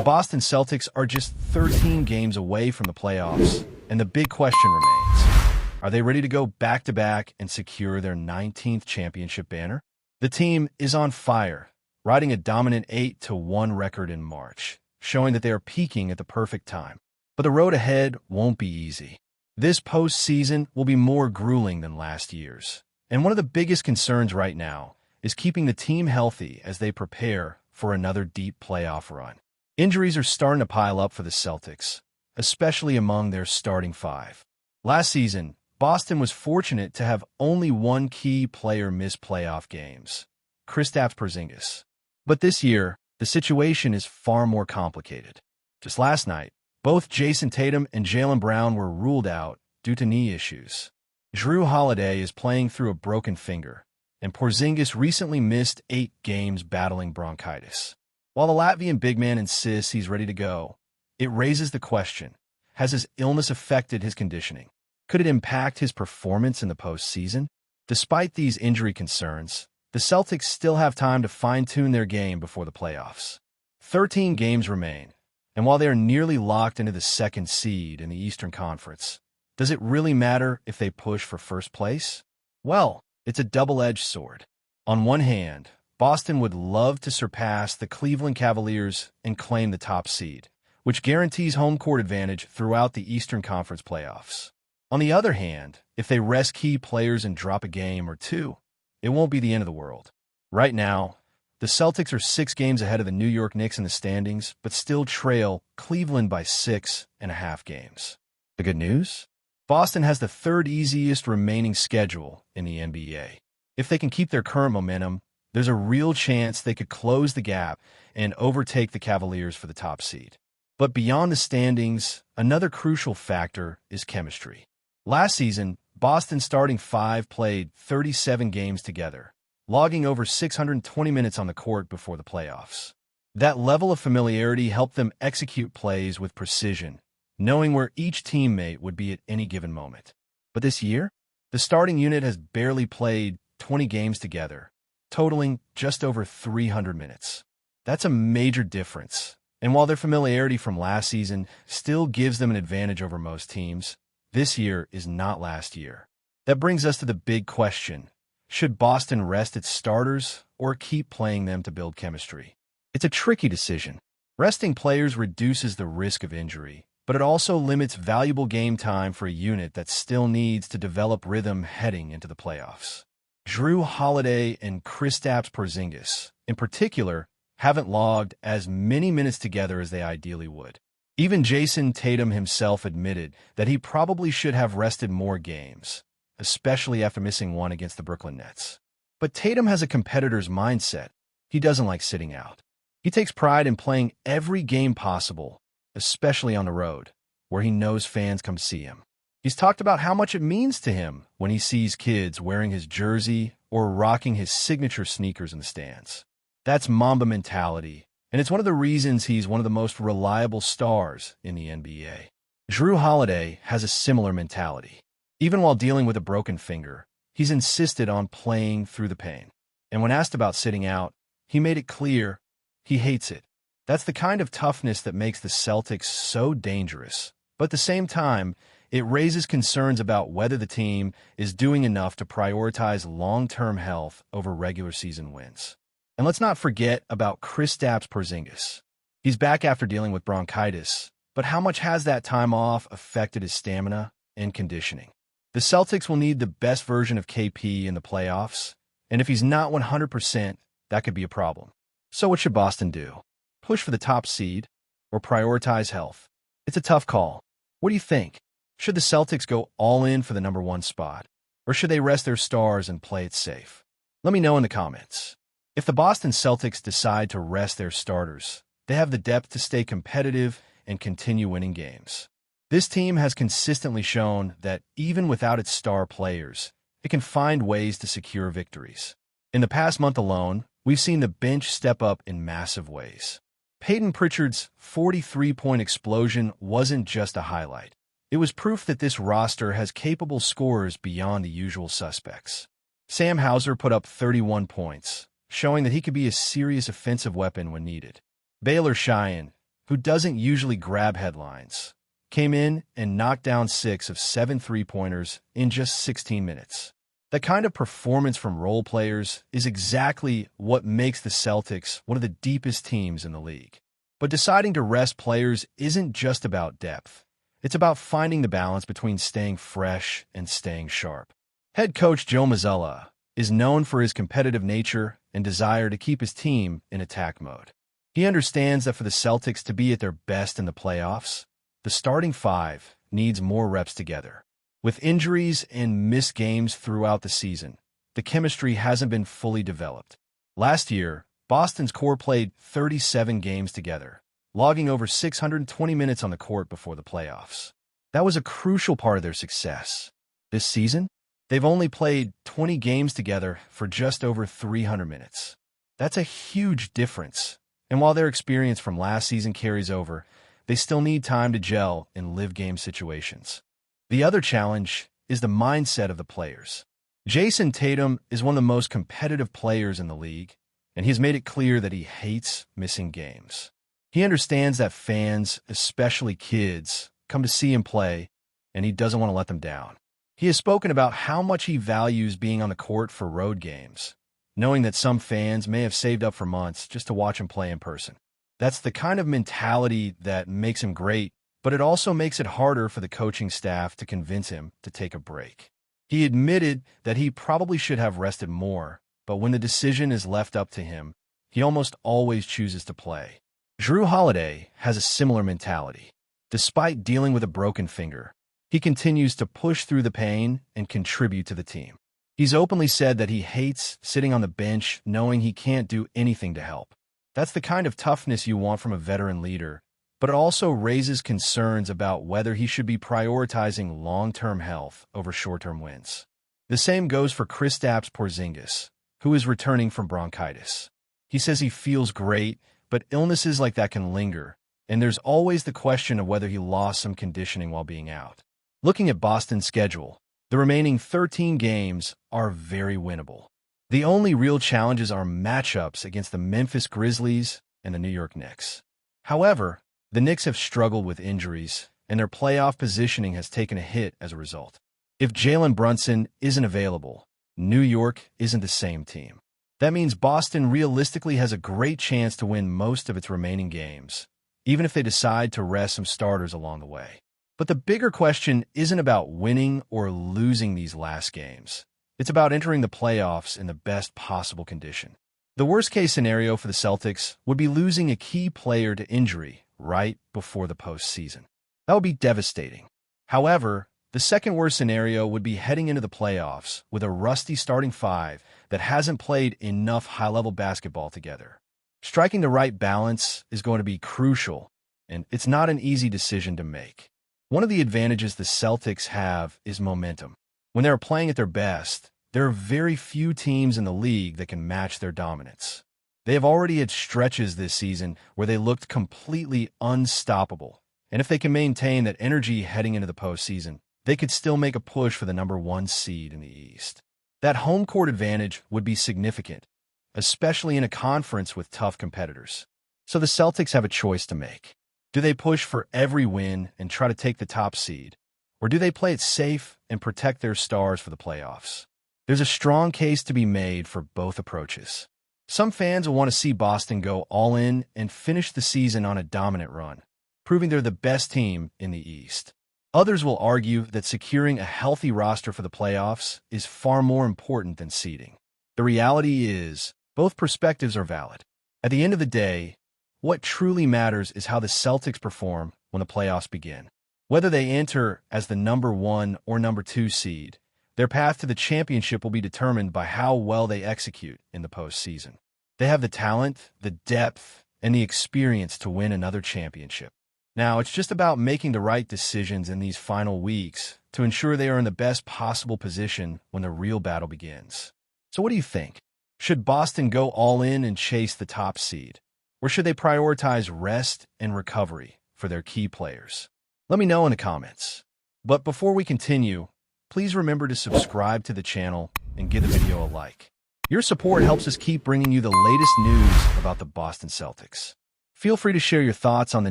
The Boston Celtics are just 13 games away from the playoffs, and the big question remains: are they ready to go back-to-back and secure their 19th championship banner? The team is on fire, riding a dominant 8-1 record in March, showing that they are peaking at the perfect time. But the road ahead won't be easy. This postseason will be more grueling than last year's, and one of the biggest concerns right now is keeping the team healthy as they prepare for another deep playoff run. Injuries are starting to pile up for the Celtics, especially among their starting five. Last season, Boston was fortunate to have only one key player miss playoff games, Kristaps Porzingis. But this year, the situation is far more complicated. Just last night, both Jason Tatum and Jaylen Brown were ruled out due to knee issues. Jrue Holiday is playing through a broken finger, and Porzingis recently missed 8 games battling bronchitis. While the Latvian big man insists he's ready to go, it raises the question: has his illness affected his conditioning? Could it impact his performance in the postseason? Despite these injury concerns, the Celtics still have time to fine-tune their game before the playoffs. 13 games remain, and while they are nearly locked into the second seed in the Eastern Conference, does it really matter if they push for first place? Well, it's a double-edged sword. On one hand, Boston would love to surpass the Cleveland Cavaliers and claim the top seed, which guarantees home court advantage throughout the Eastern Conference playoffs. On the other hand, if they rest key players and drop a game or two, it won't be the end of the world. Right now, the Celtics are 6 games ahead of the New York Knicks in the standings, but still trail Cleveland by 6.5 games. The good news? Boston has the third easiest remaining schedule in the NBA. If they can keep their current momentum, there's a real chance they could close the gap and overtake the Cavaliers for the top seed. But beyond the standings, another crucial factor is chemistry. Last season, Boston's starting five played 37 games together, logging over 620 minutes on the court before the playoffs. That level of familiarity helped them execute plays with precision, knowing where each teammate would be at any given moment. But this year, the starting unit has barely played 20 games together, totaling just over 300 minutes. That's a major difference, and while their familiarity from last season still gives them an advantage over most teams, this year is not last year. That brings us to the big question: should Boston rest its starters or keep playing them to build chemistry? It's a tricky decision. Resting players reduces the risk of injury, but it also limits valuable game time for a unit that still needs to develop rhythm heading into the playoffs. Jrue Holiday and Kristaps Porzingis, in particular, haven't logged as many minutes together as they ideally would. Even Jason Tatum himself admitted that he probably should have rested more games, especially after missing one against the Brooklyn Nets. But Tatum has a competitor's mindset. He doesn't like sitting out. He takes pride in playing every game possible, especially on the road, where he knows fans come see him. He's talked about how much it means to him when he sees kids wearing his jersey or rocking his signature sneakers in the stands. That's Mamba mentality, and it's one of the reasons he's one of the most reliable stars in the NBA. Jrue Holiday has a similar mentality. Even while dealing with a broken finger, he's insisted on playing through the pain. And when asked about sitting out, he made it clear he hates it. That's the kind of toughness that makes the Celtics so dangerous. But at the same time, it raises concerns about whether the team is doing enough to prioritize long-term health over regular season wins. And let's not forget about Kristaps Porzingis. He's back after dealing with bronchitis, but how much has that time off affected his stamina and conditioning? The Celtics will need the best version of KP in the playoffs, and if he's not 100%, that could be a problem. So what should Boston do? Push for the top seed or prioritize health? It's a tough call. What do you think? Should the Celtics go all in for the number 1 spot, or should they rest their stars and play it safe? Let me know in the comments. If the Boston Celtics decide to rest their starters, they have the depth to stay competitive and continue winning games. This team has consistently shown that even without its star players, it can find ways to secure victories. In the past month alone, we've seen the bench step up in massive ways. Peyton Pritchard's 43-point explosion wasn't just a highlight. It was proof that this roster has capable scorers beyond the usual suspects. Sam Hauser put up 31 points, showing that he could be a serious offensive weapon when needed. Baylor Cheyenne, who doesn't usually grab headlines, came in and knocked down 6 of 7 three-pointers in just 16 minutes. That kind of performance from role players is exactly what makes the Celtics one of the deepest teams in the league. But deciding to rest players isn't just about depth. It's about finding the balance between staying fresh and staying sharp. Head coach Joe Mazzulla is known for his competitive nature and desire to keep his team in attack mode. He understands that for the Celtics to be at their best in the playoffs, the starting five needs more reps together. With injuries and missed games throughout the season, the chemistry hasn't been fully developed. Last year, Boston's core played 37 games together, logging over 620 minutes on the court before the playoffs. That was a crucial part of their success. This season, they've only played 20 games together for just over 300 minutes. That's a huge difference. And while their experience from last season carries over, they still need time to gel in live-game situations. The other challenge is the mindset of the players. Jason Tatum is one of the most competitive players in the league, and he's made it clear that he hates missing games. He understands that fans, especially kids, come to see him play, and he doesn't want to let them down. He has spoken about how much he values being on the court for road games, knowing that some fans may have saved up for months just to watch him play in person. That's the kind of mentality that makes him great, but it also makes it harder for the coaching staff to convince him to take a break. He admitted that he probably should have rested more, but when the decision is left up to him, he almost always chooses to play. Jrue Holiday has a similar mentality. Despite dealing with a broken finger, he continues to push through the pain and contribute to the team. He's openly said that he hates sitting on the bench knowing he can't do anything to help. That's the kind of toughness you want from a veteran leader, but it also raises concerns about whether he should be prioritizing long-term health over short-term wins. The same goes for Kristaps Porzingis, who is returning from bronchitis. He says he feels great, but illnesses like that can linger, and there's always the question of whether he lost some conditioning while being out. Looking at Boston's schedule, the remaining 13 games are very winnable. The only real challenges are matchups against the Memphis Grizzlies and the New York Knicks. However, the Knicks have struggled with injuries, and their playoff positioning has taken a hit as a result. If Jalen Brunson isn't available, New York isn't the same team. That means Boston realistically has a great chance to win most of its remaining games, even if they decide to rest some starters along the way. But the bigger question isn't about winning or losing these last games. It's about entering the playoffs in the best possible condition. The worst-case scenario for the Celtics would be losing a key player to injury right before the postseason. That would be devastating. However, the second-worst scenario would be heading into the playoffs with a rusty starting five that hasn't played enough high-level basketball together. Striking the right balance is going to be crucial, and it's not an easy decision to make. One of the advantages the Celtics have is momentum. When they're playing at their best, there are very few teams in the league that can match their dominance. They have already had stretches this season where they looked completely unstoppable, and if they can maintain that energy heading into the postseason, they could still make a push for the number 1 seed in the East. That home court advantage would be significant, especially in a conference with tough competitors. So the Celtics have a choice to make. Do they push for every win and try to take the top seed, or do they play it safe and protect their stars for the playoffs? There's a strong case to be made for both approaches. Some fans will want to see Boston go all in and finish the season on a dominant run, proving they're the best team in the East. Others will argue that securing a healthy roster for the playoffs is far more important than seeding. The reality is, both perspectives are valid. At the end of the day, what truly matters is how the Celtics perform when the playoffs begin. Whether they enter as the number 1 or number 2 seed, their path to the championship will be determined by how well they execute in the postseason. They have the talent, the depth, and the experience to win another championship. Now, it's just about making the right decisions in these final weeks to ensure they are in the best possible position when the real battle begins. So what do you think? Should Boston go all in and chase the top seed? Or should they prioritize rest and recovery for their key players? Let me know in the comments. But before we continue, please remember to subscribe to the channel and give the video a like. Your support helps us keep bringing you the latest news about the Boston Celtics. Feel free to share your thoughts on the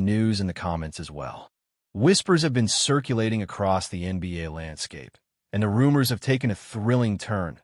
news in the comments as well. Whispers have been circulating across the NBA landscape, and the rumors have taken a thrilling turn.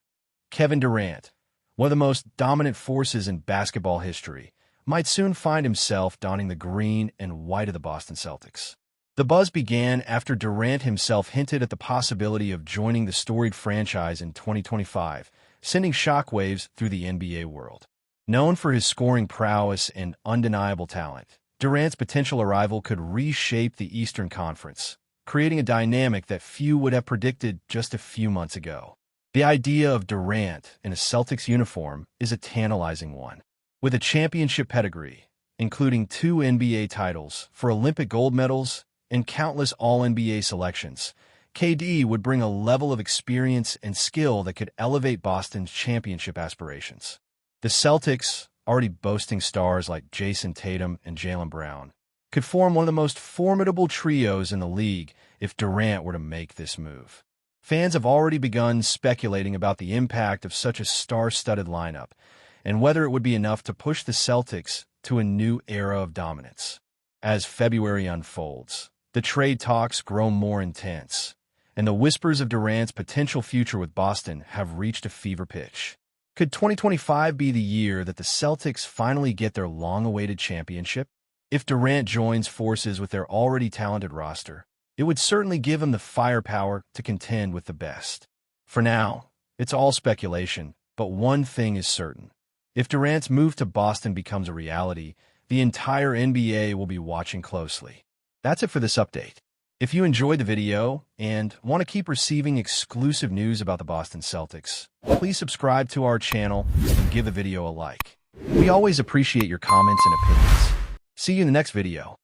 Kevin Durant, one of the most dominant forces in basketball history, might soon find himself donning the green and white of the Boston Celtics. The buzz began after Durant himself hinted at the possibility of joining the storied franchise in 2025, sending shockwaves through the NBA world. Known for his scoring prowess and undeniable talent, Durant's potential arrival could reshape the Eastern Conference, creating a dynamic that few would have predicted just a few months ago. The idea of Durant in a Celtics uniform is a tantalizing one. With a championship pedigree, including 2 NBA titles, 4 Olympic gold medals, and countless All-NBA selections, KD would bring a level of experience and skill that could elevate Boston's championship aspirations. The Celtics, already boasting stars like Jason Tatum and Jaylen Brown, could form one of the most formidable trios in the league if Durant were to make this move. Fans have already begun speculating about the impact of such a star-studded lineup and whether it would be enough to push the Celtics to a new era of dominance. As February unfolds, the trade talks grow more intense, and the whispers of Durant's potential future with Boston have reached a fever pitch. Could 2025 be the year that the Celtics finally get their long-awaited championship? If Durant joins forces with their already talented roster, it would certainly give him the firepower to contend with the best. For now, it's all speculation, but one thing is certain. If Durant's move to Boston becomes a reality, the entire NBA will be watching closely. That's it for this update. If you enjoyed the video and want to keep receiving exclusive news about the Boston Celtics, please subscribe to our channel and give the video a like. We always appreciate your comments and opinions. See you in the next video.